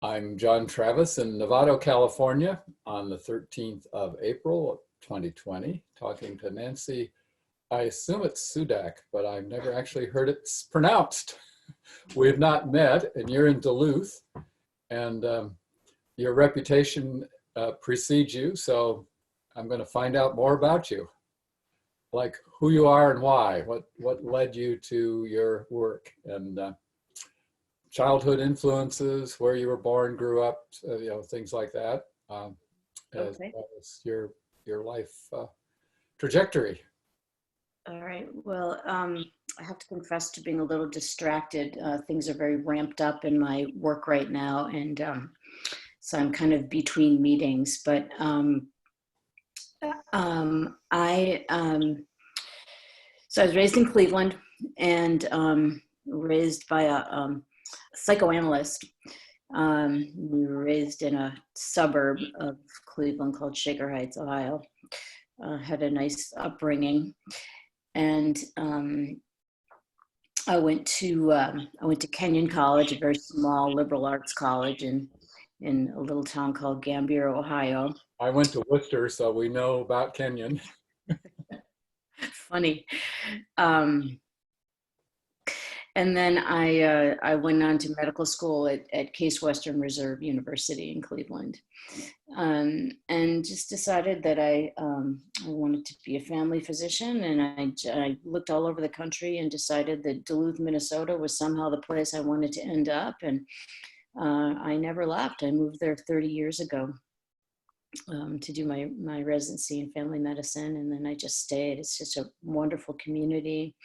I'm John Travis in Novato, California on the 13th of April, 2020, talking to Nancy. I assume it's Sudak, but I've never actually heard it pronounced. We have not met, and you're in Duluth, and your reputation precedes you, so I'm going to find out more about you, like who you are and why, what led you to your work, and childhood influences, where you were born, grew up, things like that, as well as your life trajectory. All right. Well, I have to confess to being a little distracted. Things are very ramped up in my work right now, and so I'm kind of between meetings. But so I was raised in Cleveland, and raised by a psychoanalyst. We were raised in a suburb of Cleveland called Shaker Heights, Ohio. Had a nice upbringing, and I went to Kenyon College, a very small liberal arts college in a little town called Gambier, Ohio. I went to Worcester, so we know about Kenyon. Funny. And then I went on to medical school at Case Western Reserve University in Cleveland, and just decided that I wanted to be a family physician. And I looked all over the country and decided that Duluth, Minnesota was somehow the place I wanted to end up. And I never left. I moved there 30 years ago to do my residency in family medicine. And then I just stayed. It's just a wonderful community.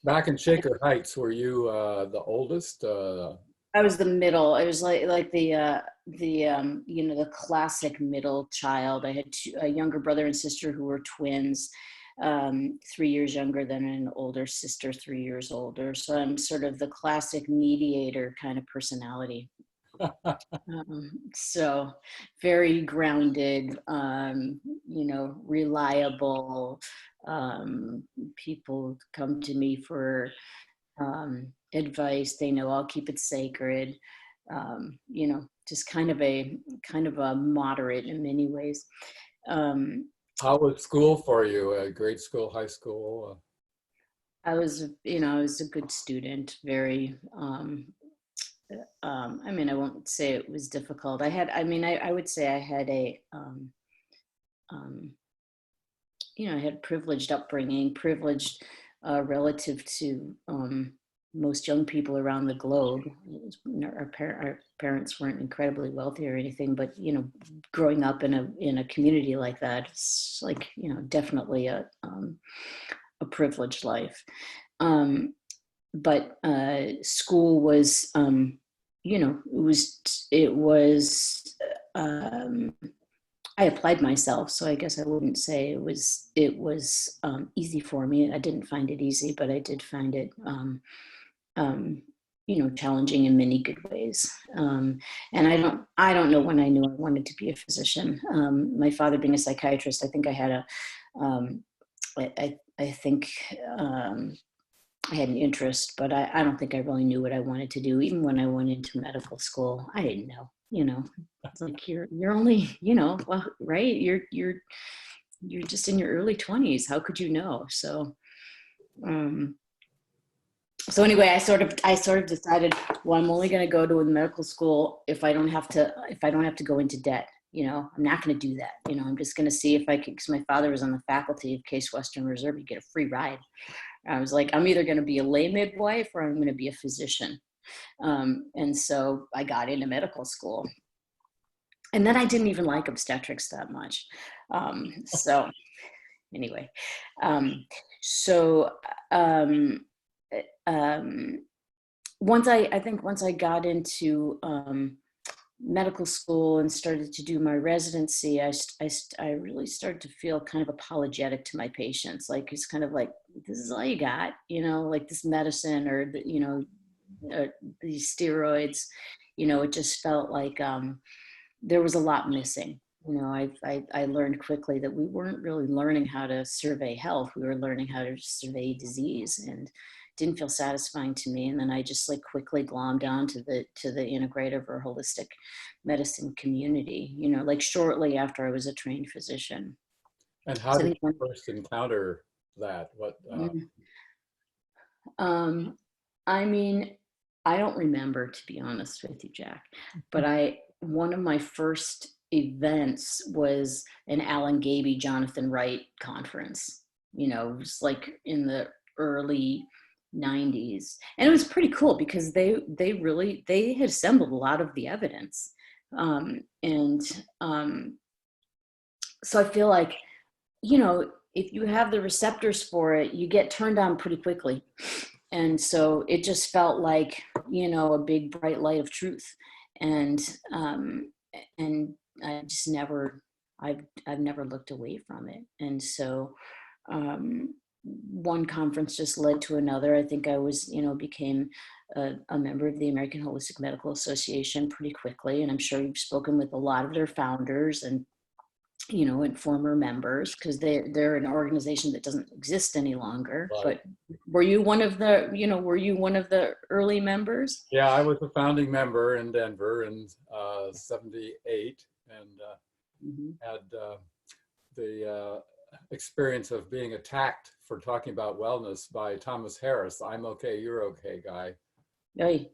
Back in Shaker Heights, were you the oldest? I was the middle. I was like the classic middle child. I had a younger brother and sister who were twins, 3 years younger than an older sister, 3 years older. So I'm sort of the classic mediator kind of personality. So very grounded, reliable. People come to me for advice. They know I'll keep it sacred. Just kind of a moderate in many ways. How was school for you? Grade school, high school? I was a good student. Very. I won't say it was difficult. I would say I had I had privileged upbringing, privileged relative to most young people around the globe. Our parents weren't incredibly wealthy or anything, but growing up in a community like that, it's like definitely a privileged life. But school was, it was. I applied myself, so I guess I wouldn't say it was easy for me. I didn't find it easy, but I did find it, challenging in many good ways. And I don't know when I knew I wanted to be a physician. My father being a psychiatrist, I think I had I had an interest, but I don't think I really knew what I wanted to do. Even when I went into medical school, I didn't know. It's like you're only, well, right? You're just in your early 20s. How could you know? So, anyway, I sort of decided, well, I'm only going to go to a medical school if I don't have to go into debt. I'm not going to do that. I'm just going to see if I can, because my father was on the faculty of Case Western Reserve. You get a free ride. I was like, I'm either going to be a lay midwife or I'm going to be a physician. And so I got into medical school, and then I didn't even like obstetrics that much. So anyway, once I got into medical school and started to do my residency, I really started to feel kind of apologetic to my patients. Like, it's kind of like, this is all you got, like this medicine or these steroids, it just felt like there was a lot missing. I learned quickly that we weren't really learning how to survey health. We were learning how to survey disease, and didn't feel satisfying to me. And then I just like quickly glommed on to the integrative or holistic medicine community, like shortly after I was a trained physician. And how So I did think you first encounter that? um, I mean, I don't remember, to be honest with you, Jack, but one of my first events was an Alan Gaby, Jonathan Wright conference. It was like in the early 90s. And it was pretty cool because they had assembled a lot of the evidence. And so I feel like, if you have the receptors for it, you get turned on pretty quickly. And so it just felt like, a big bright light of truth. And I just never, I've never looked away from it. And so one conference just led to another. I think I was, became a member of the American Holistic Medical Association pretty quickly. And I'm sure you've spoken with a lot of their founders and and former members, because they're an organization that doesn't exist any longer. Right. But were you one of the early members? Yeah, I was a founding member in Denver in '78, and had the experience of being attacked for talking about wellness by Thomas Harris, I'm okay, you're okay guy. Hey.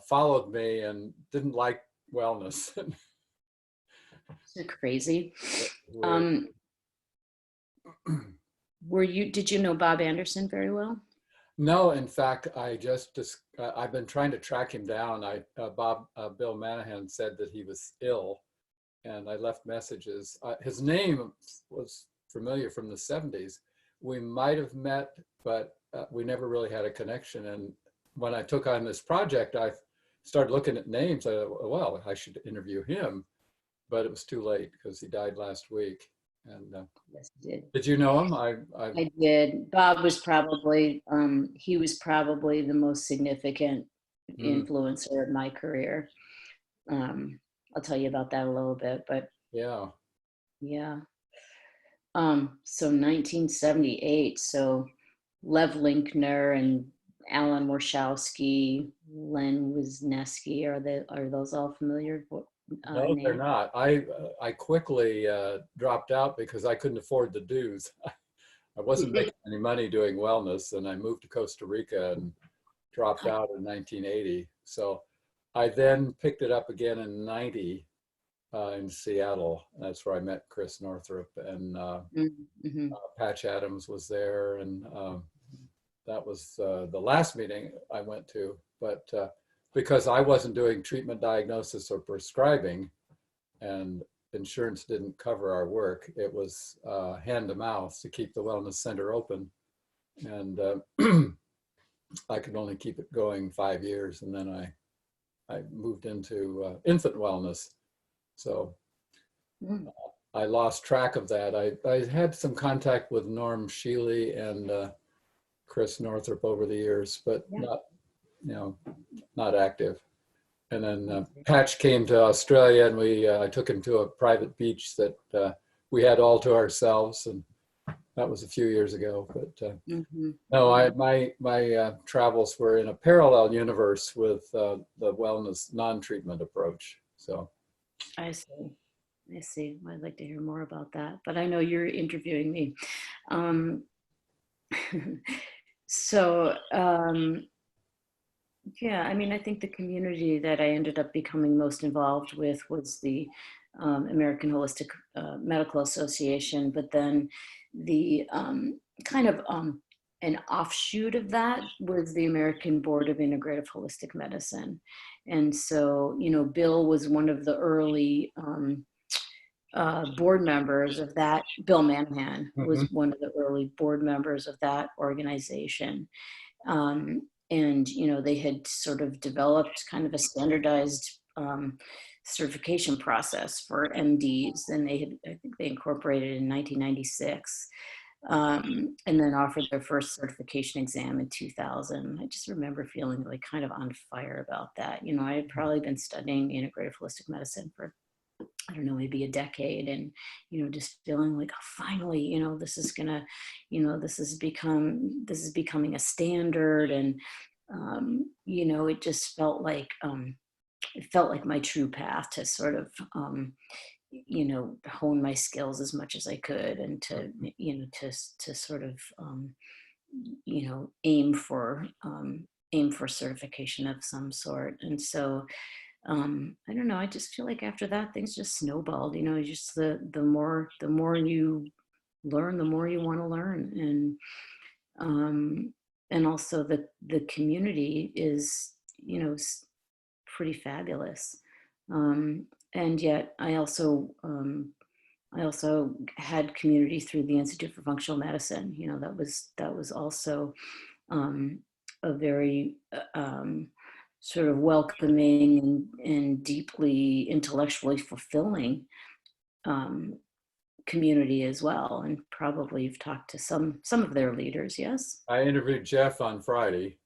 Followed me and didn't like wellness. Crazy. Did you know Bob Anderson very well? No, in fact, I've been trying to track him down. Bill Manahan said that he was ill, and I left messages. His name was familiar from the '70s. We might have met, but we never really had a connection. And when I took on this project, I started looking at names. I thought, well, I should interview him, but it was too late because he died last week. And yes, he did. Did you know him? I did. Bob was probably he was probably the most significant influencer in my career. I'll tell you about that a little bit, but yeah. So 1978. So Lev Linkner and Alan Warshawski, Len Wisniewski, are those all familiar? No, names? they're not. I quickly dropped out because I couldn't afford the dues. I wasn't making any money doing wellness, and I moved to Costa Rica and dropped out in 1980. So I then picked it up again in '90 in Seattle. That's where I met Chris Northrup, and Patch Adams was there, and that was the last meeting I went to. But because I wasn't doing treatment diagnosis or prescribing, and insurance didn't cover our work, it was hand to mouth to keep the wellness center open. And I could only keep it going 5 years, and then I moved into infant wellness. So I lost track of that. I had some contact with Norm Shealy and Chris Northrup over the years, but not active. And then Patch came to Australia, and I took him to a private beach that we had all to ourselves, and that was a few years ago. But no, my travels were in a parallel universe with the wellness non-treatment approach. So I see. I'd like to hear more about that, but I know you're interviewing me. So yeah, I mean, I think the community that I ended up becoming most involved with was the American Holistic Medical Association, but then the kind of an offshoot of that was the American Board of Integrative Holistic Medicine. And so, Bill was one of the early board members of that. Bill Manahan was one of the early board members of that organization. And, they had sort of developed kind of a standardized certification process for MDs, and I think they incorporated in 1996, and then offered their first certification exam in 2000. I just remember feeling like kind of on fire about that. I had probably been studying integrative holistic medicine for I don't know, maybe a decade, and, just feeling like, oh, finally, this is gonna, this is becoming a standard. And, it just it felt like my true path to sort of, hone my skills as much as I could, and to, to sort of, aim for, certification of some sort. And so, I don't know, I just feel like after that things just snowballed. Just the more you learn, the more you want to learn. And also the community is, pretty fabulous. And yet I also had community through the Institute for Functional Medicine. That was also, um, a very, sort of welcoming and deeply intellectually fulfilling, um, community as well. And probably you've talked to some of their leaders, yes? I interviewed Jeff on Friday.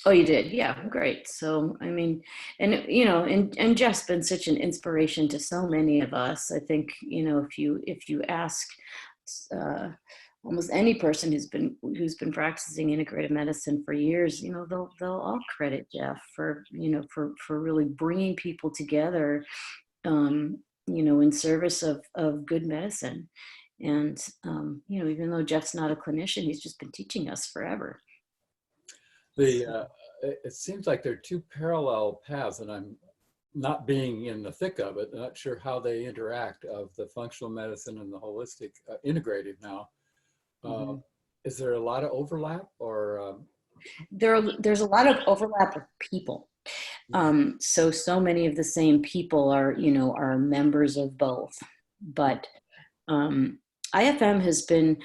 Oh, you did? Yeah, great. So, I mean, and Jeff's been such an inspiration to so many of us. I think, if you ask, uh, almost any person who's been practicing integrative medicine for years, they'll all credit Jeff for, for really bringing people together, in service of good medicine. And, even though Jeff's not a clinician, he's just been teaching us forever. It seems like there are two parallel paths, and I'm not being in the thick of it, not sure how they interact, of the functional medicine and the holistic integrative now. Mhm. Is there a lot of overlap, or There's a lot of overlap of people. So many of the same people are members of both. But, um, IFM has been,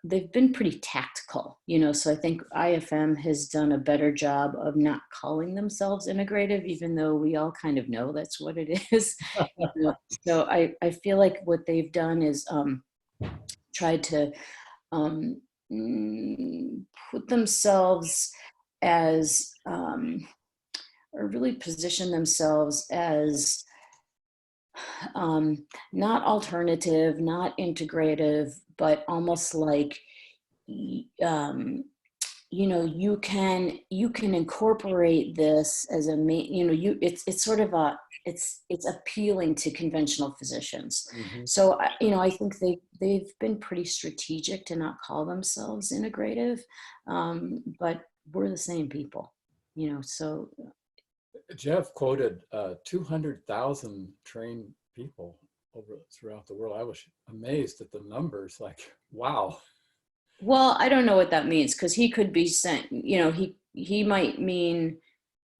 they've been pretty tactical, so I think IFM has done a better job of not calling themselves integrative, even though we all kind of know that's what it is. You know, So I feel like what they've done is, tried to, um, put themselves as, or really position themselves as, um, not alternative, not integrative, but almost like, um, you can incorporate this as a main, it's sort of it's appealing to conventional physicians. Mhm. So I think they've been pretty strategic to not call themselves integrative, but we're the same people, so. Jeff quoted 200,000 trained people throughout the world. I was amazed at the numbers. Like, wow. Well, I don't know what that means, because he could be sent, he might mean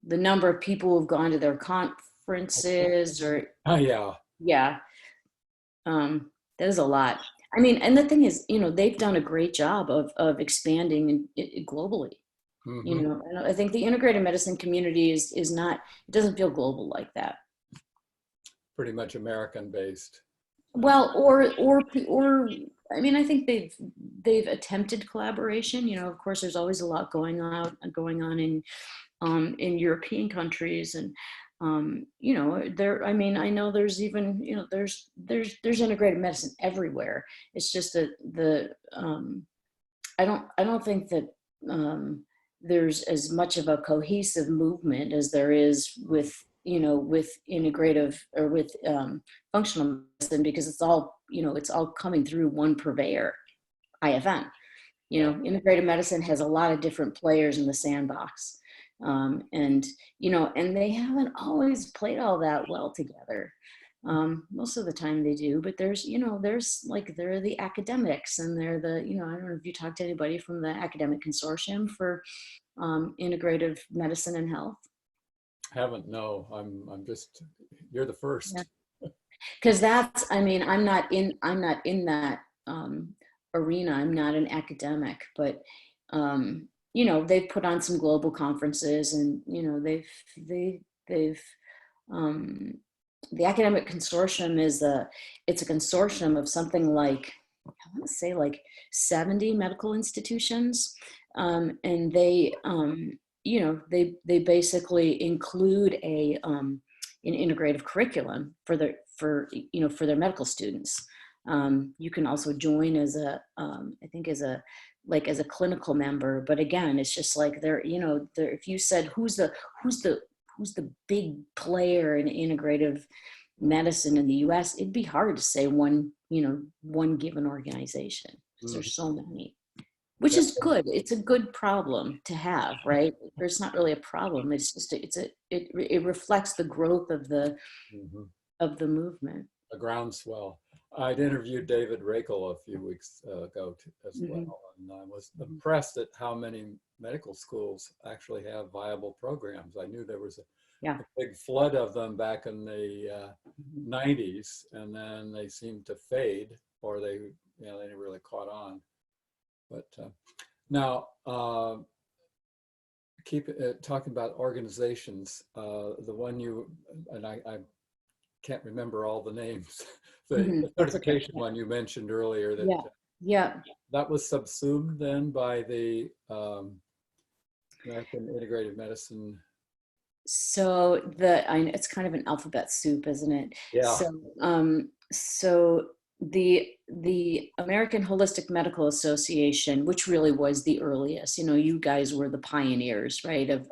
the number of people who've gone to their conferences, or Oh, yeah. yeah, that is a lot. I mean, and the thing is, they've done a great job of expanding globally. Hmm. And I think the integrated medicine community is not, it doesn't feel global like that. Pretty much American based. Well, or I mean, I think they've attempted collaboration. Of course, there's always a lot going on in European countries. And, there, I mean, I know there's even, there's integrated medicine everywhere. It's just that I don't think that, there's as much of a cohesive movement as there is with integrative, or with, functional medicine, because it's all coming through one purveyor, IFM. Yeah. Integrative medicine has a lot of different players in the sandbox. And they haven't always played all that well together. Most of the time they do, but there's like, there are the academics, and they're I don't know if you talk to anybody from the academic consortium for, integrative medicine and health. Haven't, no. I'm just, you're the Yeah. first. Because I mean, I'm not in that, arena. I'm not an academic, but, they've put on some global conferences, and, they've, um, the academic consortium it's a consortium of something like, I want to say like 70 medical institutions. And they basically include an integrative curriculum for, for their medical students. You can also join as I think as a clinical member, but again, it's just like if you said who's the big player in integrative medicine in the US, it'd be hard to say one given organization, because Mhm. there's so many, which Yeah. is good. It's a good problem to have, right? It's not really a problem. It's just it reflects the growth of Mhm. the movement. A groundswell. I'd interviewed David Rakel a few weeks ago as Hmm. well, and I was impressed at how many medical schools actually have viable programs. I knew there was Yeah. a big flood of them back in the Mhm. 90s, and then they seemed to fade, or they never really caught on. But now, keep talking about organizations. The one and I can't remember all the names. The Mhm. That's okay. certification one you mentioned earlier, that Yeah. Yeah. that was subsumed then by the American Integrative Medicine. So it's kind of an alphabet soup, isn't it? Yeah, So the American Holistic Medical Association, which really was the earliest, you guys were the pioneers, right, of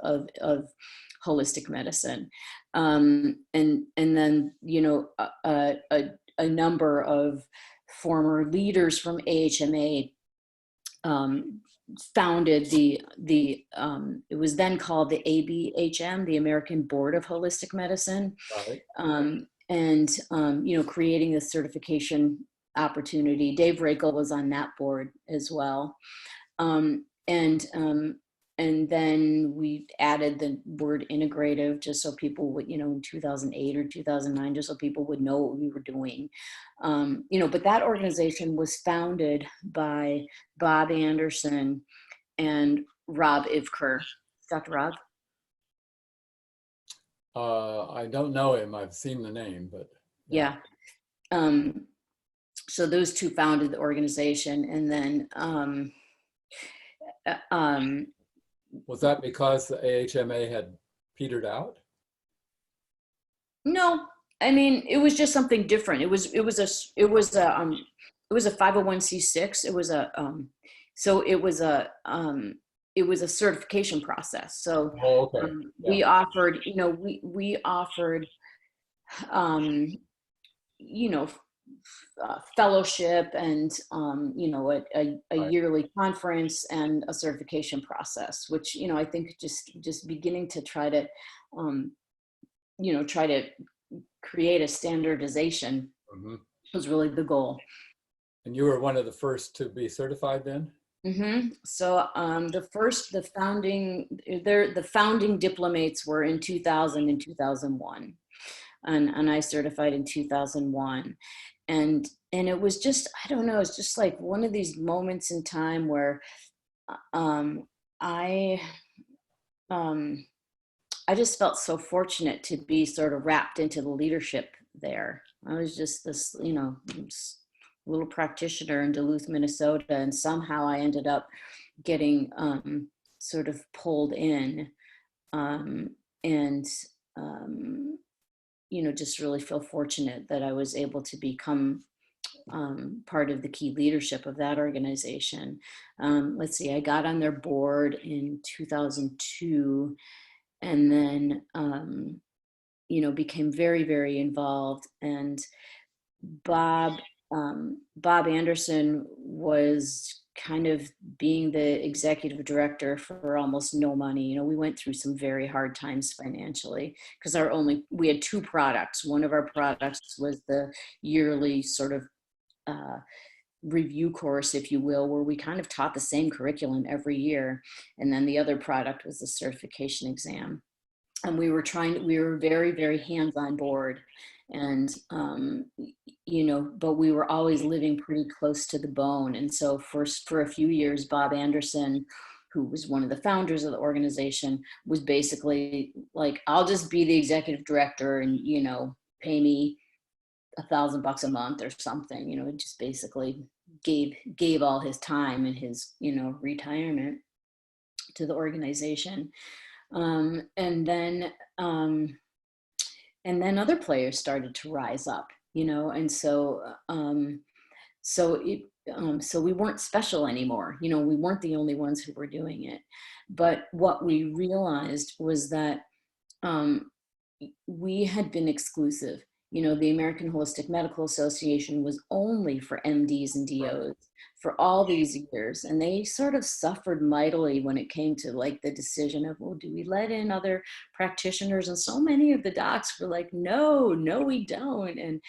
holistic medicine. And then, a number of former leaders from AHMA um, founded it was then called the ABHM, the American Board of Holistic Medicine, right. and creating the certification opportunity. Dave Rakel was on that board as well, um, and um, and then we added the word integrative, just so people would, in 2008 or 2009, just so people would know what we were doing. But that organization was founded by Bob Anderson and Rob Ivker. Dr. Rob? I don't know him. I've seen the name, but yeah. Yeah. Um, so those two founded the organization, and then uh, um, Was that because the AHMA had petered out? no, I mean, it was just something different. It was a 501c6. So it was a certification process. So Oh, okay. Yeah. we offered, we offered, um, you know, fellowship and, a Right. yearly conference and a certification process, which, I think just beginning to um, try to create a standardization Hmm. was really the goal. And you were one of the first to be certified then? So the founding diplomates were in 2000 and 2001, and I certified in 2001, and it was just, I don't know, it's just like one of these moments in time where um, I um, I just felt so fortunate to be sort of wrapped into the leadership there. I was just this, little practitioner in Duluth, Minnesota, and somehow I ended up getting sort of pulled in, and just really feel fortunate that I was able to become part of the key leadership of that organization. Let's see, I got on their board in 2002, and then became very, very involved. And Bob Bob Anderson was kind of being the executive director for almost no money. We went through some very hard times financially, because we had two products. One of our products was the yearly sort of uh, review course, if you will, where we kind of taught the same curriculum every year. And then the other product was the certification exam. And we were very, very hands-on board. And, but we were always living pretty close to the bone. And so for a few years, Bob Anderson, who was one of the founders of the organization, was basically like, I'll just be the executive director and, pay me $1,000 a month or something. Just basically gave all his time and his, retirement to the organization. Um, and then um, and then other players started to rise up. and so we weren't special anymore. We weren't the only ones who were doing it. But what we realized was that um, we had been exclusive. The American Holistic Medical Association was only for MDs and DOs for all these years. And they sort of suffered mightily when it came to like the decision of, well, do we let in other practitioners? And so many of the docs were like, no, we don't. And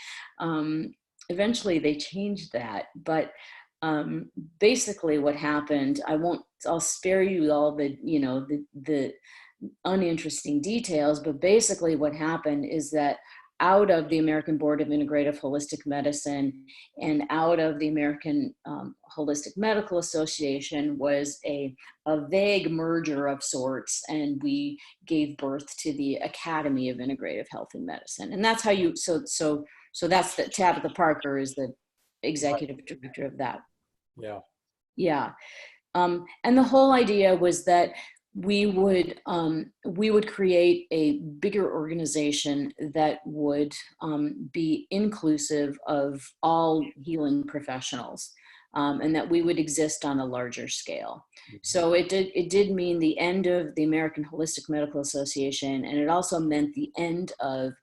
eventually they changed that. But basically what happened, I'll spare you all the uninteresting details, but basically what happened is that out of the American Board of Integrative Holistic Medicine and out of the American Holistic Medical Association was a vague merger of sorts, and we gave birth to the Academy of Integrative Health and Medicine. And that's how so that's the Tabitha Parker is the executive director of that. Yeah. Yeah. And the whole idea was that we would create a bigger organization that would be inclusive of all healing professionals, and that we would exist on a larger scale. So it did mean the end of the American Holistic Medical Association, and it also meant the end of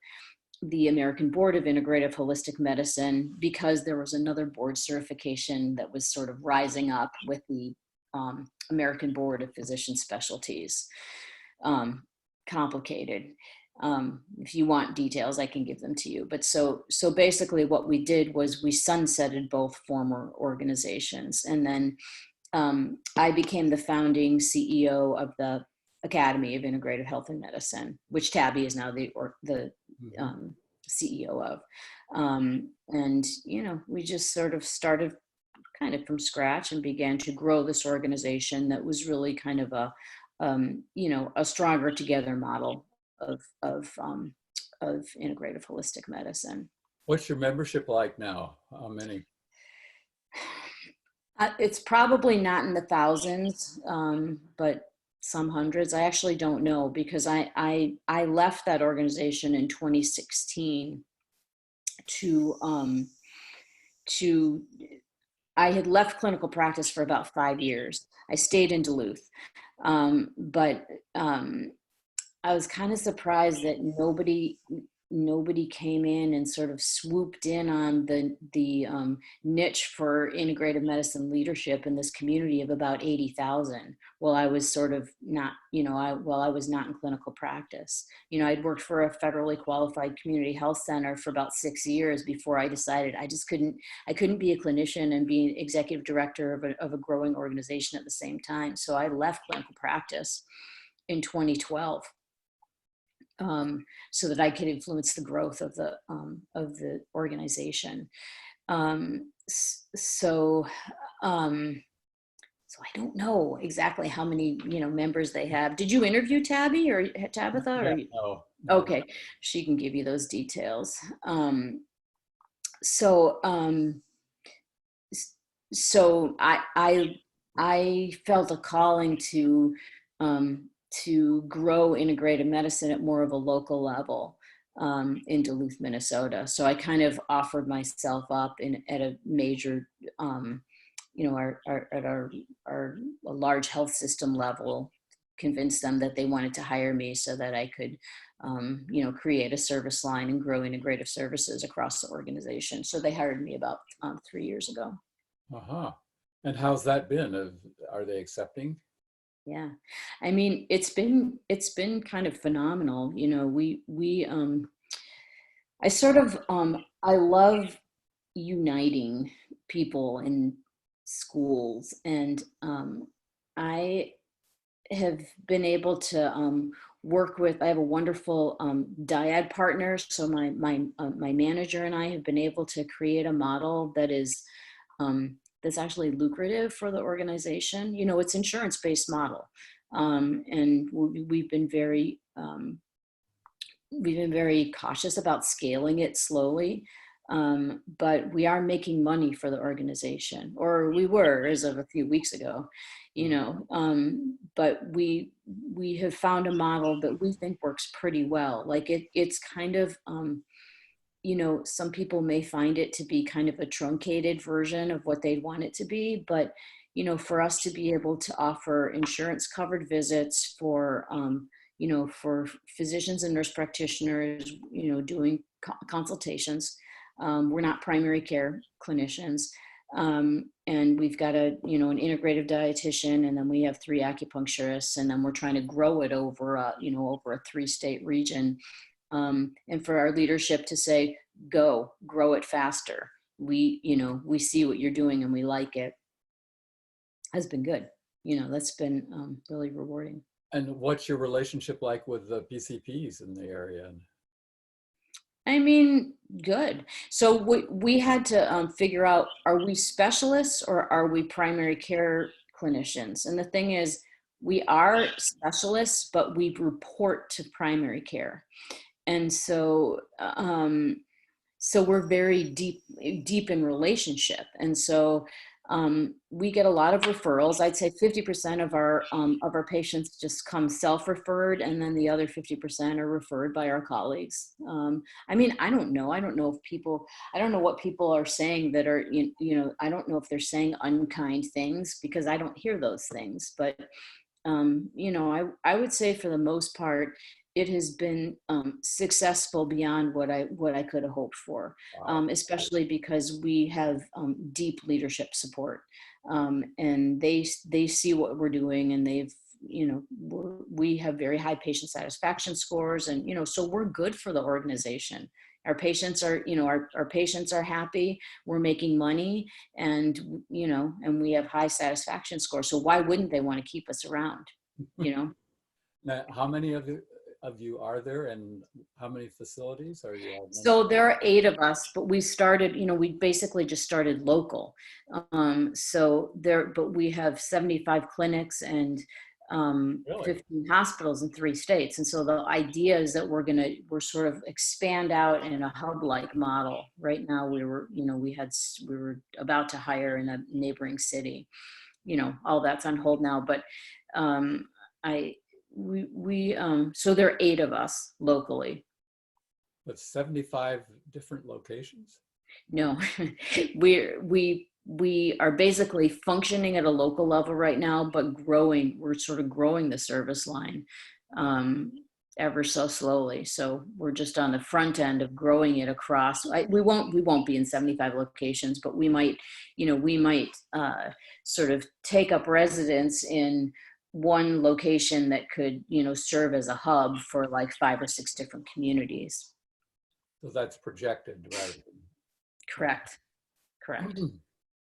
the American Board of Integrative Holistic Medicine, because there was another board certification that was sort of rising up with the American Board of Physician Specialties. Complicated. If you want details, I can give them to you. But so basically what we did was we sunsetted both former organizations. And then I became the founding CEO of the Academy of Integrative Health and Medicine, which Tabby is now the CEO of. And, we just sort of started kind of from scratch and began to grow this organization that was really kind of a stronger together model of integrative holistic medicine. What's your membership like now? How many? It's probably not in the thousands, but some hundreds. I actually don't know, because I left that organization in 2016 to I had left clinical practice for about 5 years. I stayed in Duluth, but I was kind of surprised that nobody came in and sort of swooped in on the niche for integrative medicine leadership in this community of about 80,000. While I was sort of not, while I was not in clinical practice. I'd worked for a federally qualified community health center for about 6 years before I decided I couldn't be a clinician and be executive director of a growing organization at the same time. So I left clinical practice in 2012. So that I could influence the growth of the organization. So I don't know exactly how many members they have. Did you interview Tabby or Tabitha? Or No. Okay, she can give you those details. So I felt a calling to grow integrative medicine at more of a local level in Duluth, Minnesota. So I kind of offered myself up at a major, our large health system level, convinced them that they wanted to hire me so that I could, create a service line and grow integrative services across the organization. So they hired me about 3 years ago. Uh-huh. And how's that been? Are they accepting? Yeah, I mean, it's been kind of phenomenal. I love uniting people in schools, and I have been able to work with. I have a wonderful dyad partner, so my manager and I have been able to create a model that is that's actually lucrative for the organization. It's insurance-based model, and we've been very cautious about scaling it slowly, but we are making money for the organization, or we were as of a few weeks ago. But we have found a model that we think works pretty well. Like it's kind of some people may find it to be kind of a truncated version of what they'd want it to be, but for us to be able to offer insurance covered visits for physicians and nurse practitioners, doing consultations. We're not primary care clinicians. And we've got an integrative dietitian, and then we have 3 acupuncturists, and then we're trying to grow it over a 3-state region. And for our leadership to say, go, grow it faster. We see what you're doing and we like it, has been good. That's been really rewarding. And what's your relationship like with the PCPs in the area? I mean, good. So we had to figure out, are we specialists or are we primary care clinicians? And the thing is, we are specialists, but we report to primary care. And so we're very deep in relationship. And so we get a lot of referrals. I'd say 50% of our patients just come self-referred, and then the other 50% are referred by our colleagues. I mean, I don't know what people are saying that are, I don't know if they're saying unkind things, because I don't hear those things. But, I would say for the most part, it has been successful beyond what I could have hoped for. Wow. Especially because we have deep leadership support, and they see what we're doing, and we have very high patient satisfaction scores, and so we're good for the organization. Our patients are, our patients are happy. We're making money, and and we have high satisfaction scores. So why wouldn't they want to keep us around? Now, how many of you are there, and how many facilities are you all? So there are 8 of us, but we started, we basically just started local. But we have 75 clinics and Really? 15 hospitals in 3 states. And so the idea is that we're sort of expand out in a hub-like model. Right now we were about to hire in a neighboring city. All that's on hold now, but so there are 8 of us locally. With 75 different locations? No, we are basically functioning at a local level right now, but growing. We're sort of growing the service line ever so slowly. So we're just on the front end of growing it across. We won't be in 75 locations, but we might sort of take up residence in one location that could, serve as a hub for like 5 or 6 different communities. So that's projected, right? Correct.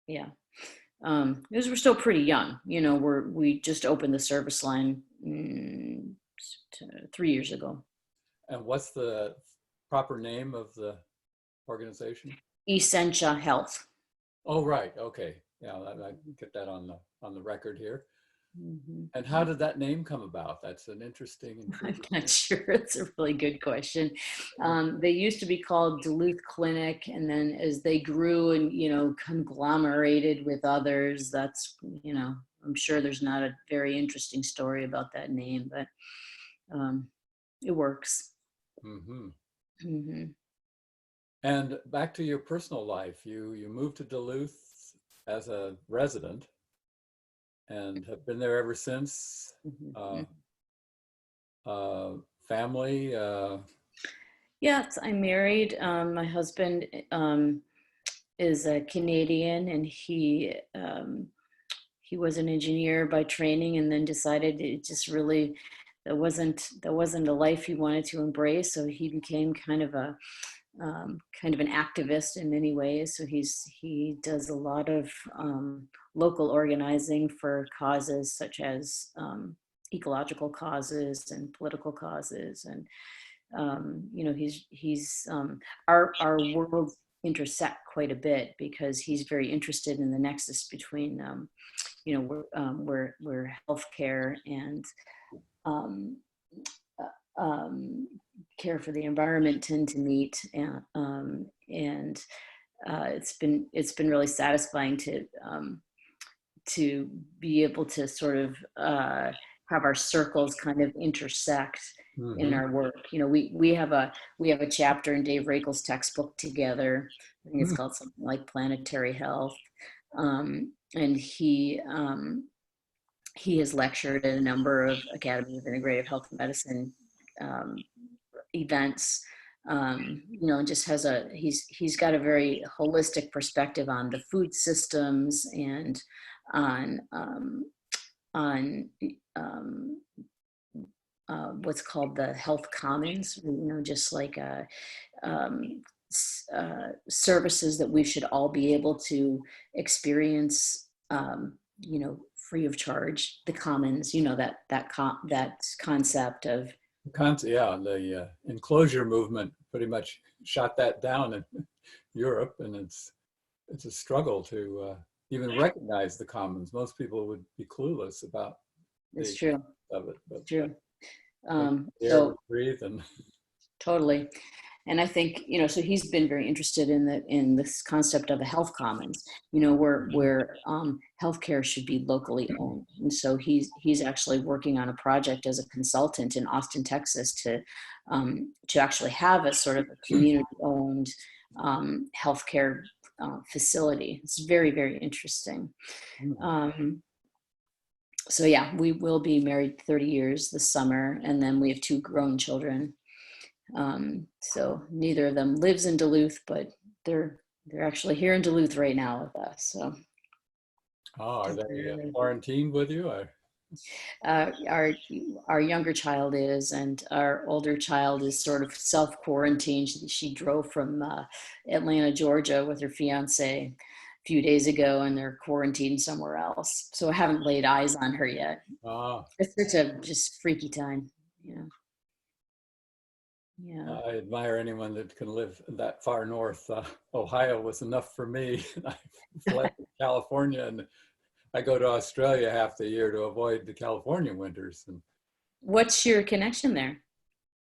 Yeah. Because we're still pretty young. We just opened the service line 3 years ago. And what's the proper name of the organization? Essentia Health. Oh, right. Okay. Yeah, I get that on the record here. Mm-hmm. And how did that name come about? That's an interesting. I'm not sure. It's a really good question. They used to be called Duluth Clinic, and then as they grew and conglomerated with others, that's I'm sure there's not a very interesting story about that name, but it works. Mm-hmm. Mm-hmm. And back to your personal life, you moved to Duluth as a resident and have been there ever since. Mm-hmm. Family? Yes, I'm married. My husband is a Canadian, and he was an engineer by training, and then decided it just really that wasn't a life he wanted to embrace. So he became kind of an activist in many ways. So he does a lot of local organizing for causes such as ecological causes and political causes, and our worlds intersect quite a bit, because he's very interested in the nexus between where healthcare and care for the environment tend to meet, and it's been really satisfying to be able to sort of have our circles kind of intersect. in Hmm. our work. You know, we have a chapter in Dave Rakel's textbook together. I think it's called something like Planetary Health. And he has lectured at a number of Academy of Integrative Health and Medicine um, events. You know, and just has he's got a very holistic perspective on the food systems and on on um, what's called the health commons. You know, just like um, services that we should all be able to experience. You know, free of charge. The commons. You know, that concept of. Yeah, the enclosure movement pretty much shot that down in Europe, and it's a struggle to even recognize the commons. Most people would be clueless about the It's true. of it, but It's true. the air we So breathe and totally. And I think, you know, so he's been very interested in this concept of a health commons, you know, where healthcare should be locally owned. And so he's actually working on a project as a consultant in Austin, Texas, to actually have a sort of a community owned healthcare facility. It's very, very interesting. Um, so yeah, we will be married 30 years this summer, and then we have two grown children. So neither of them lives in Duluth, but they're actually here in Duluth right now with us. So oh, are they temporarily. quarantined with you? Or? uh, our our younger child is, and our older child is sort of self quarantined. She drove from Atlanta, Georgia, with her fiance a few days ago, and they're quarantined somewhere else. So I haven't laid eyes on her yet. Ah, It's such a just freaky time, you know. Yeah. I admire anyone that can live that far north. Ohio was enough for me. I fled to California, and I go to Australia half the year to avoid the California winters. And What's your connection there?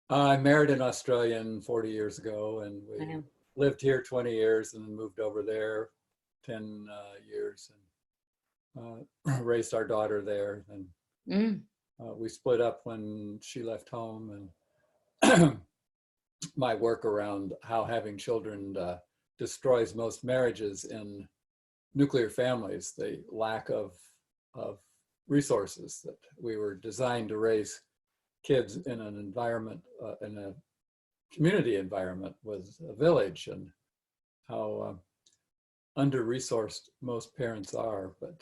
I married an Australian 40 years ago, and I we know. lived here 20 years and then moved over there 10 years and raised our daughter there. And Mm, we split up when she left home, and my work around how having children destroys most marriages in nuclear families, the lack of resources, that we were designed to raise kids in an environment, in a community environment with a village, and how under-resourced most parents are. But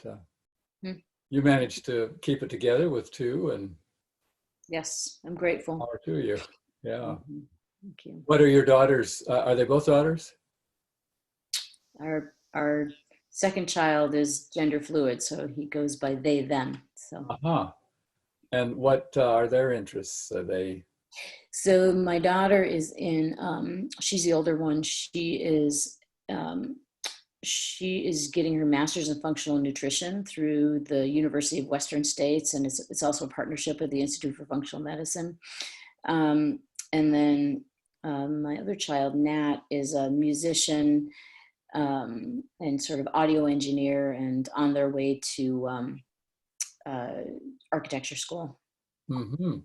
mm. you managed to keep it together with two, and Yes, I'm grateful. power to you. Yeah. Mhm. Thank you. What are your daughters? Are they both daughters? Our second child is gender fluid, so he goes by they, them. So Uh-huh. And what are their interests? Are they? so my daughter is in she's the older one. Um, she is getting her master's in functional nutrition through the University of Western States, and it's also a partnership with the Institute for Functional Medicine. Um, and then my other child, Nat, is a musician and sort of audio engineer, and on their way to uh, architecture school. Mm-hmm.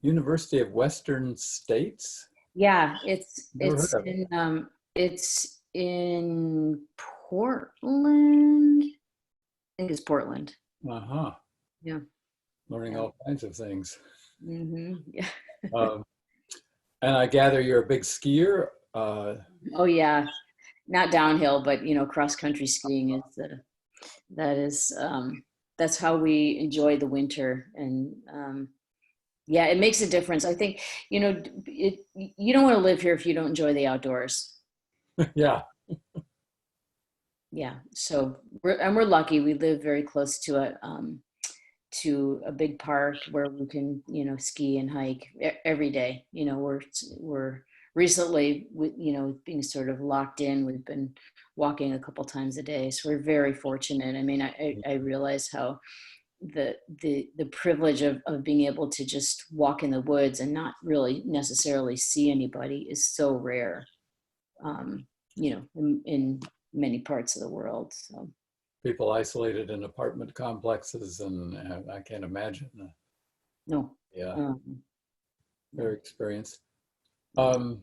University of Western States? Yeah, Never heard of it. it's in Portland. I think it's Portland. Uh-huh. Yeah, Learning yeah. all kinds of things. Yeah. Um, and I gather you're a big skier. Oh yeah, not downhill, but you know, cross country skiing is that is that's how we enjoy the winter, and yeah, it makes a difference. I think, you know, you don't want to live here if you don't enjoy the outdoors. Yeah. Yeah, so we're lucky. We live very close to a big park where we can, you know, ski and hike every day. You know, we're recently, you know, being sort of locked in. We've been walking a couple times a day, so we're very fortunate. I mean, I realize how the privilege of being able to just walk in the woods and not really necessarily see anybody is so rare, you know, in many parts of the world. So People isolated in apartment complexes, and I can't imagine. no, Yeah. um, very experienced. Um,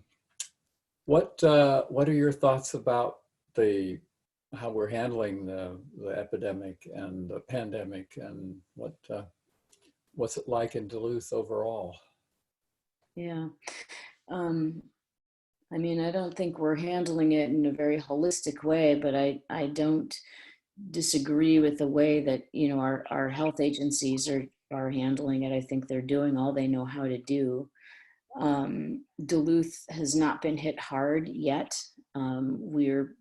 what are your thoughts about the how we're handling the epidemic and the pandemic, and what's it like in Duluth overall? Yeah. Um, I mean, I don't think we're handling it in a very holistic way, but I don't disagree with the way that, our health agencies are handling it. I think they're doing all they know how to do. Duluth has not been hit hard yet. We're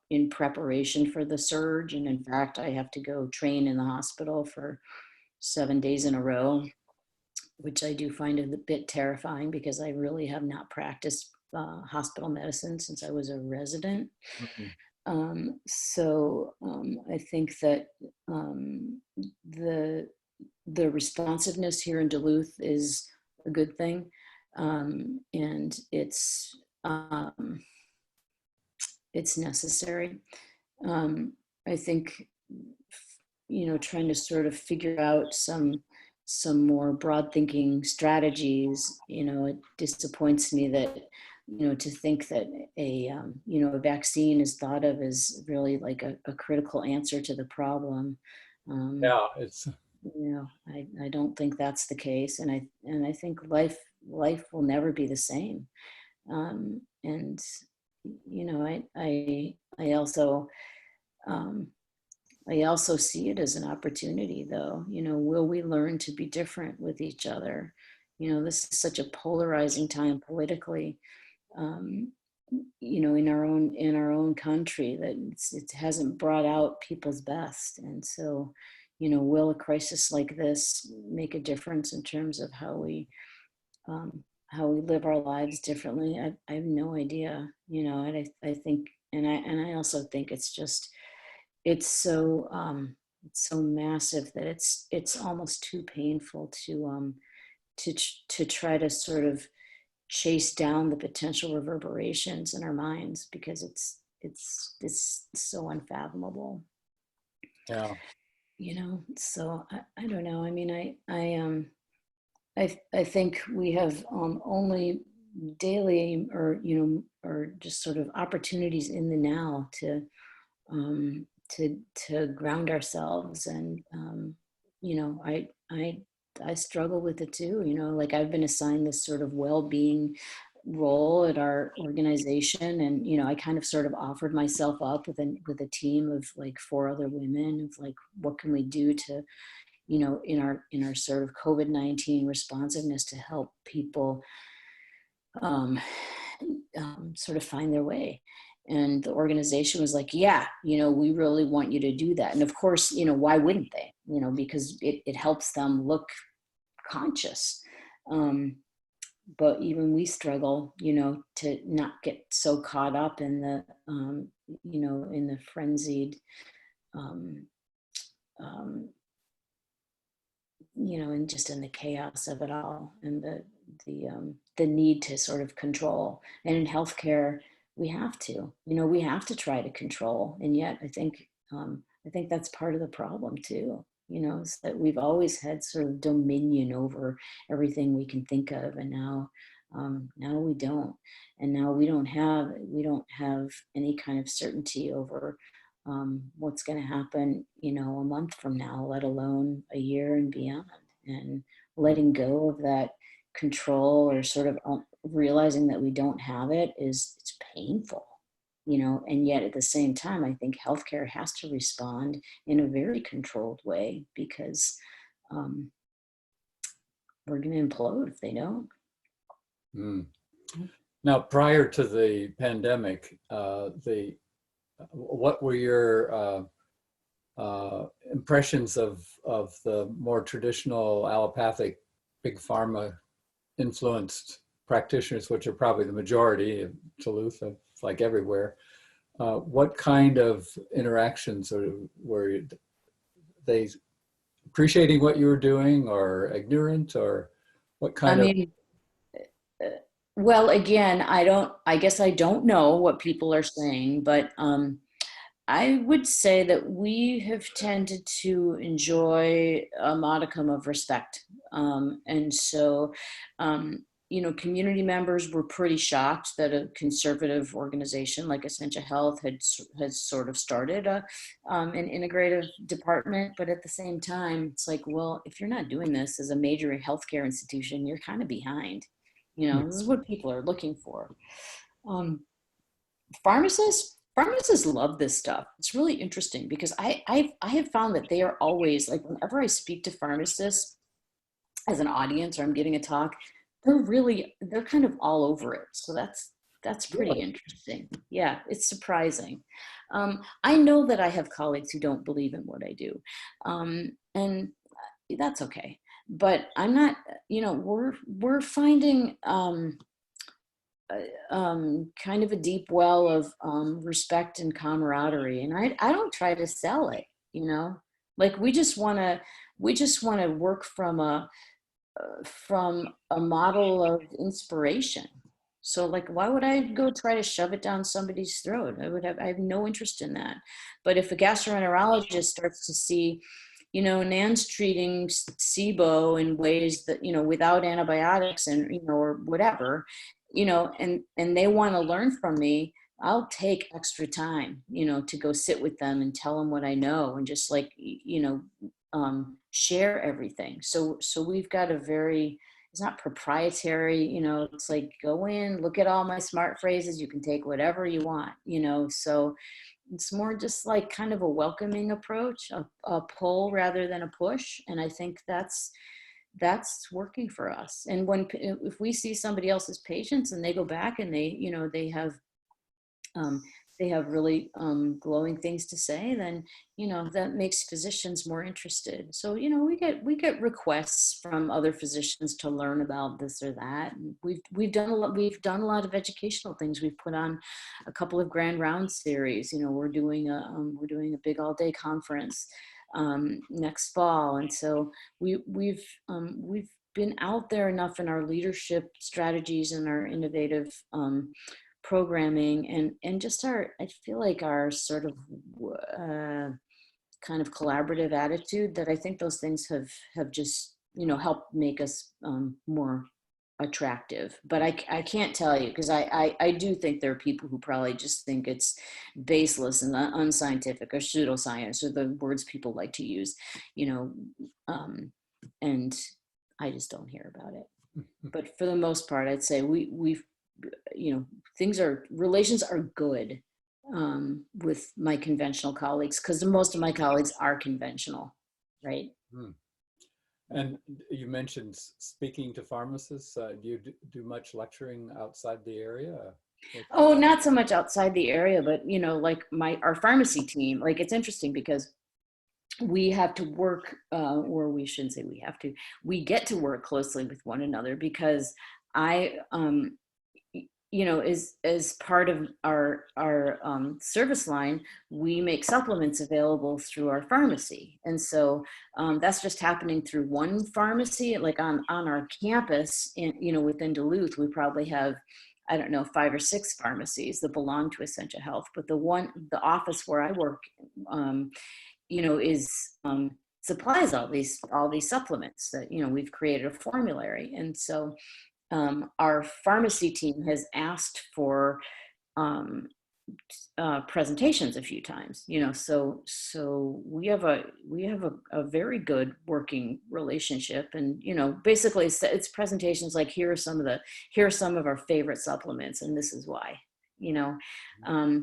in preparation for the surge. And in fact, I have to go train in the hospital for 7 days in a row, which I do find a bit terrifying because I really have not practiced hospital medicine since I was a resident. Mhm. I think that the the responsiveness here in Duluth is a good thing, and it's necessary. I think trying to sort of figure out some more broad thinking strategies. It disappoints me that to think that a vaccine is thought of as really like a critical answer to the problem. Um, Yeah, it's I don't think that's the case, and I think life will never be the same. And I also um, I also see it as an opportunity, though. Will we learn to be different with each other? This is such a polarizing time politically. Um, in our own country, that it hasn't brought out people's best, and so, will a crisis like this make a difference in terms of how we live our lives differently? I have no idea. And I think, and I also think it's so massive that it's almost too painful to try to sort of chase down the potential reverberations in our minds, because it's so unfathomable. yeah. So I don't know. I mean, I think we have only daily, or just sort of opportunities in the now to ground ourselves. And I struggle with it too. Like, I've been assigned this sort of well-being role at our organization, and I kind of sort of offered myself up with a team of like 4 other women, of like, what can we do to in our sort of COVID-19 responsiveness, to help people um, sort of find their way. And the organization was like, yeah, we really want you to do that. And of course, why wouldn't they? Because it helps them look conscious. But even we struggle, to not get so caught up in the frenzied, um, um, and just in the chaos of it all, and the need to sort of control. And in healthcare, we have to try to control, and yet I think that's part of the problem too. Is that we've always had sort of dominion over everything we can think of, and now we don't, and now we don't have any kind of certainty over what's going to happen, a month from now, let alone a year and beyond. And letting go of that control, or sort of realizing that we don't have it's painful, and yet at the same time, I think healthcare has to respond in a very controlled way, because um, we're going to implode if they don't. Mm. Now, prior to the pandemic, what were your impressions of the more traditional allopathic big pharma influenced practitioners, which are probably the majority of Duluth, like everywhere? What kind of interactions were they appreciating what you were doing, or ignorant, or what I kind of? mean, uh, well, again, I guess I don't know what people are saying, but I would say that we have tended to enjoy a modicum of respect. And so, community members were pretty shocked that a conservative organization like Essentia Health has sort of started an integrative department. But at the same time, it's like, well, if you're not doing this as a major healthcare institution, you're kind of behind. This is what people are looking for. Um, pharmacists love this stuff. It's really interesting because I have found that they are always like, whenever I speak to pharmacists as an audience or I'm giving a talk, they're kind of all over it. So that's pretty Really? interesting. Yeah, it's surprising. I know that I have colleagues who don't believe in what I do, and that's okay. But I'm not. We're finding kind of a deep well of respect and camaraderie, and I don't try to sell it. Like we just want to work from a model of inspiration. So like, why would I go try to shove it down somebody's throat? I have no interest in that. But if a gastroenterologist starts to see, Nan's treating SIBO in ways that, without antibiotics and, or whatever, and they want to learn from me, I'll take extra time, to go sit with them and tell them what I know and just like, share everything. So we've got it's not proprietary, it's like, go in, look at all my smart phrases. You can take whatever you want, so it's more just like kind of a welcoming approach, a pull rather than a push. And I think that's working for us. And if we see somebody else's patients and they go back and they have really glowing things to say, then that makes physicians more interested. So we get requests from other physicians to learn about this or that. And we've done a lot of educational things. We've put on a couple of grand round series. We're doing a big all day conference next fall, and so we've been out there enough in our leadership strategies and our innovative programming and just I feel like our sort of kind of collaborative attitude, that I think those things have just helped make us more attractive. But I can't tell you, because I do think there are people who probably just think it's baseless and unscientific or pseudoscience, or the words people like to use, and I just don't hear about it. But for the most part, I'd say we've relations are good with my conventional colleagues, because most of my colleagues are conventional, right? Hmm. And you mentioned speaking to pharmacists. Do you do much lecturing outside the area? Oh, not so much outside the area, but like our pharmacy team, like it's interesting because we have to work, or we shouldn't say we have to, we get to work closely with one another, because I as part of our service line, we make supplements available through our pharmacy. And so that's just happening through one pharmacy. Like on our campus, within Duluth, we probably have, I don't know, 5 or 6 pharmacies that belong to Essentia Health. But the office where I work, is supplies all these supplements that, we've created a formulary. And so our pharmacy team has asked for presentations a few times, so we have a very good working relationship. And basically it's presentations like, here are some of our favorite supplements, and this is why,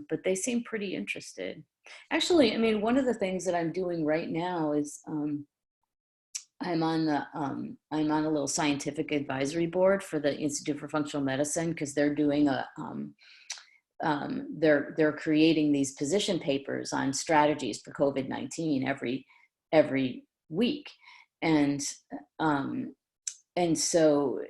but they seem pretty interested. Actually, I mean, one of the things that I'm doing right now is I'm on a little scientific advisory board for the Institute for Functional Medicine, because they're doing they're creating these position papers on strategies for COVID-19 every week. And so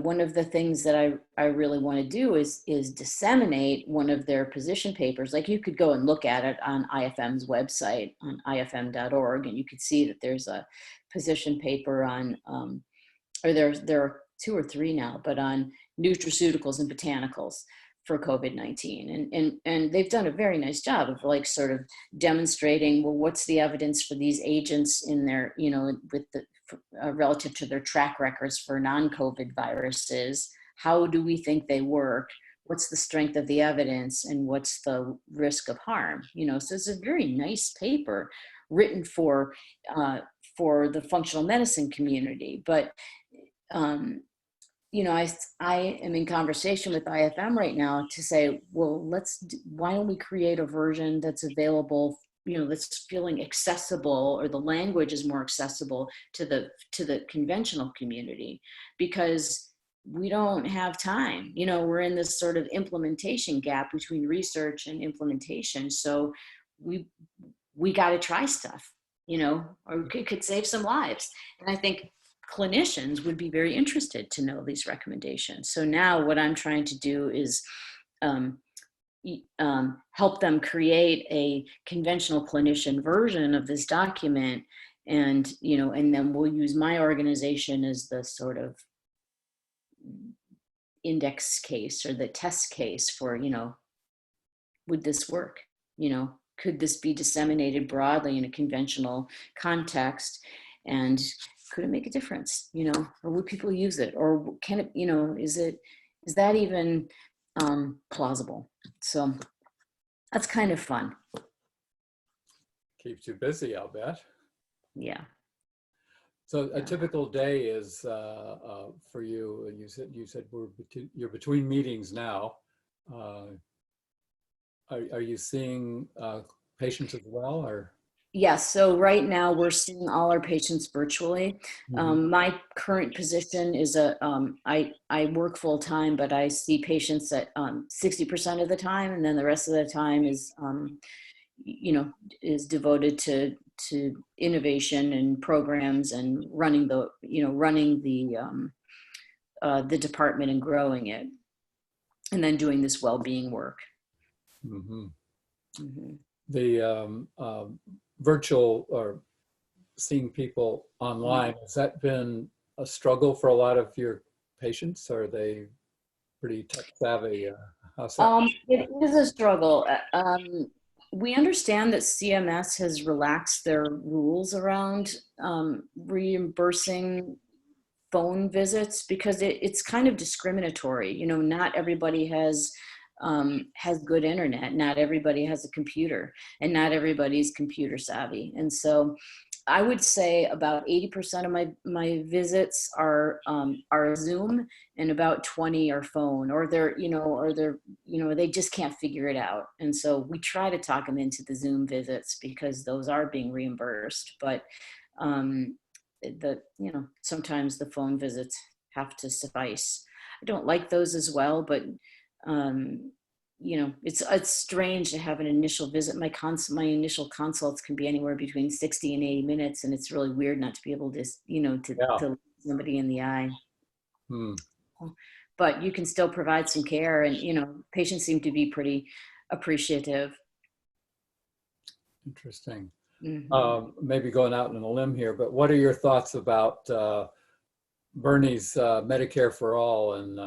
one of the things that I really want to do is disseminate one of their position papers. Like, you could go and look at it on IFM's website, on ifm.org, and you could see that there's a position paper on, or there are 2 or 3 now, but on nutraceuticals and botanicals for COVID-19. And they've done a very nice job of like sort of demonstrating, well, what's the evidence for these agents in their, you know, with the relative to their track records for non-COVID viruses? How do we think they work? What's the strength of the evidence, and what's the risk of harm? You know, so it's a very nice paper written for the functional medicine community. But you know, I am in conversation with IFM right now to say, well, why don't we create a version that's available, you know, that's feeling accessible, or the language is more accessible to the conventional community, because we don't have time. You know, we're in this sort of implementation gap between research and implementation. So we got to try stuff, you know, or it could save some lives. And I think clinicians would be very interested to know these recommendations. So now what I'm trying to do is help them create a conventional clinician version of this document. And, you know, and then we'll use my organization as the sort of index case or the test case for, you know, would this work? You know, could this be disseminated broadly in a conventional context? And could it make a difference, you know, or would people use it? Or can it, you know, is that even plausible? So that's kind of fun. Keeps you busy, I'll bet. Yeah. So a typical day is for you. You said you're between meetings now. Are you seeing patients as well, or? Yes. So right now we're seeing all our patients virtually. My current position is I work full time, but I see patients at 60% of the time, and then the rest of the time is you know, is devoted to innovation and programs and running the department and growing it, and then doing this well-being work. The virtual or seeing people online, has that been a struggle for a lot of your patients? Are they pretty tech savvy? How's that? It is a struggle. We understand that CMS has relaxed their rules around reimbursing phone visits, because it's kind of discriminatory. You know, not everybody has good internet. Not everybody has a computer, and not everybody's computer savvy. And so I would say about 80% of my visits are Zoom, and about 20 are phone, or they just can't figure it out. And so we try to talk them into the Zoom visits because those are being reimbursed. But sometimes the phone visits have to suffice. I don't like those as well, but it's strange to have an initial visit. My initial consults can be anywhere between 60 and 80 minutes, and it's really weird not to be able to, to look somebody in the eye. But you can still provide some care, and patients seem to be pretty appreciative. Interesting. Maybe going out on a limb here, but what are your thoughts about Bernie's Medicare for All and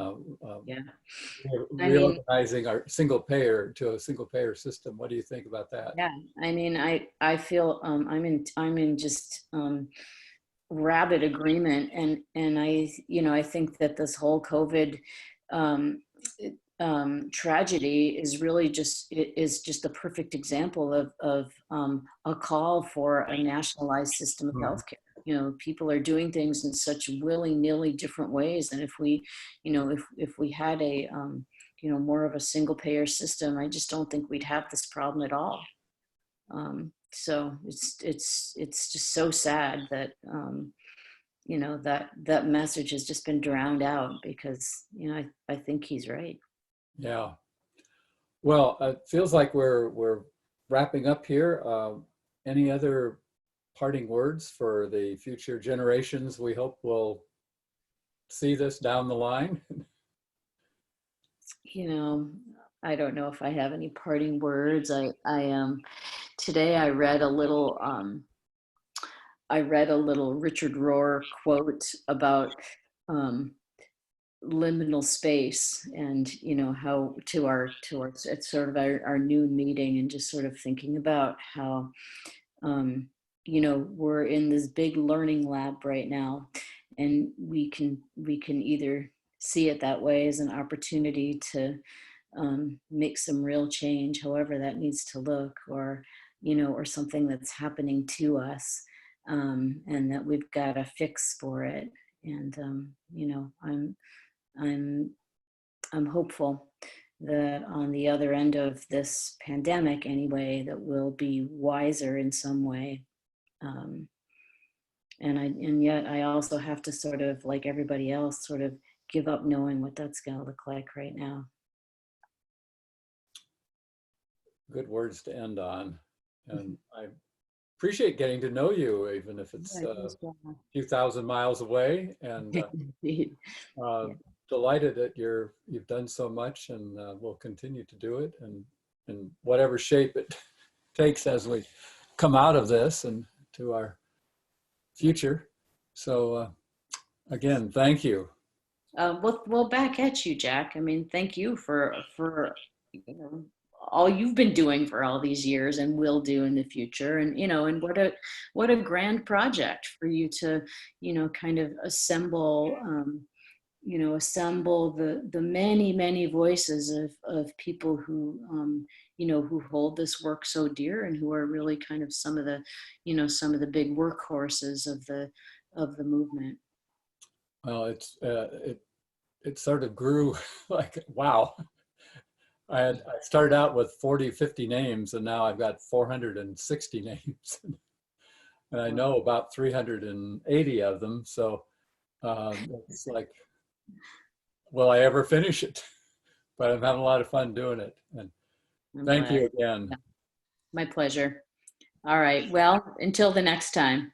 reorganizing our single payer to a single payer system? What do you think about that? Yeah, I mean, I feel I'm in just rabid agreement, and I think that this whole COVID tragedy is really just the perfect example of a call for a nationalized system of healthcare. People are doing things in such willy-nilly different ways, and if we had a more of a single payer system, I just don't think we'd have this problem at all. So it's just so sad that that message has just been drowned out, because I think he's right. Yeah. Well, it feels like we're wrapping up here. Any other parting words for the future generations we hope will see this down the line? I don't know if I have any parting words. Today I read a little Richard Rohr quote about liminal space, and how it's sort of our noon meeting, and just sort of thinking about how we're in this big learning lab right now, and we can either see it that way as an opportunity to make some real change, however that needs to look, or something that's happening to us, and that we've got a fix for it. And I'm I'm hopeful that on the other end of this pandemic, anyway, that we'll be wiser in some way. Um, and yet I also have to sort of, like everybody else, sort of give up knowing what that's going to look like right now. Good words to end on. And I appreciate getting to know you, even if it's a few thousand miles away. And Indeed. delighted that you've done so much, and will continue to do it, and in whatever shape it takes as we come out of this and to our future. So again, thank you. Well, back at you, Jack. I mean, thank you for all you've been doing for all these years and will do in the future. And and what a grand project for you to kind of assemble the many voices of people who who hold this work so dear, and who are really kind of some of the big workhorses of the movement. Well, it sort of grew like, wow. I started out with 40, 50 names, and now I've got 460 names. And I know about 380 of them. So it's like, will I ever finish it? But I'm having a lot of fun doing it. And thank you again. My pleasure. All right. Well, until the next time.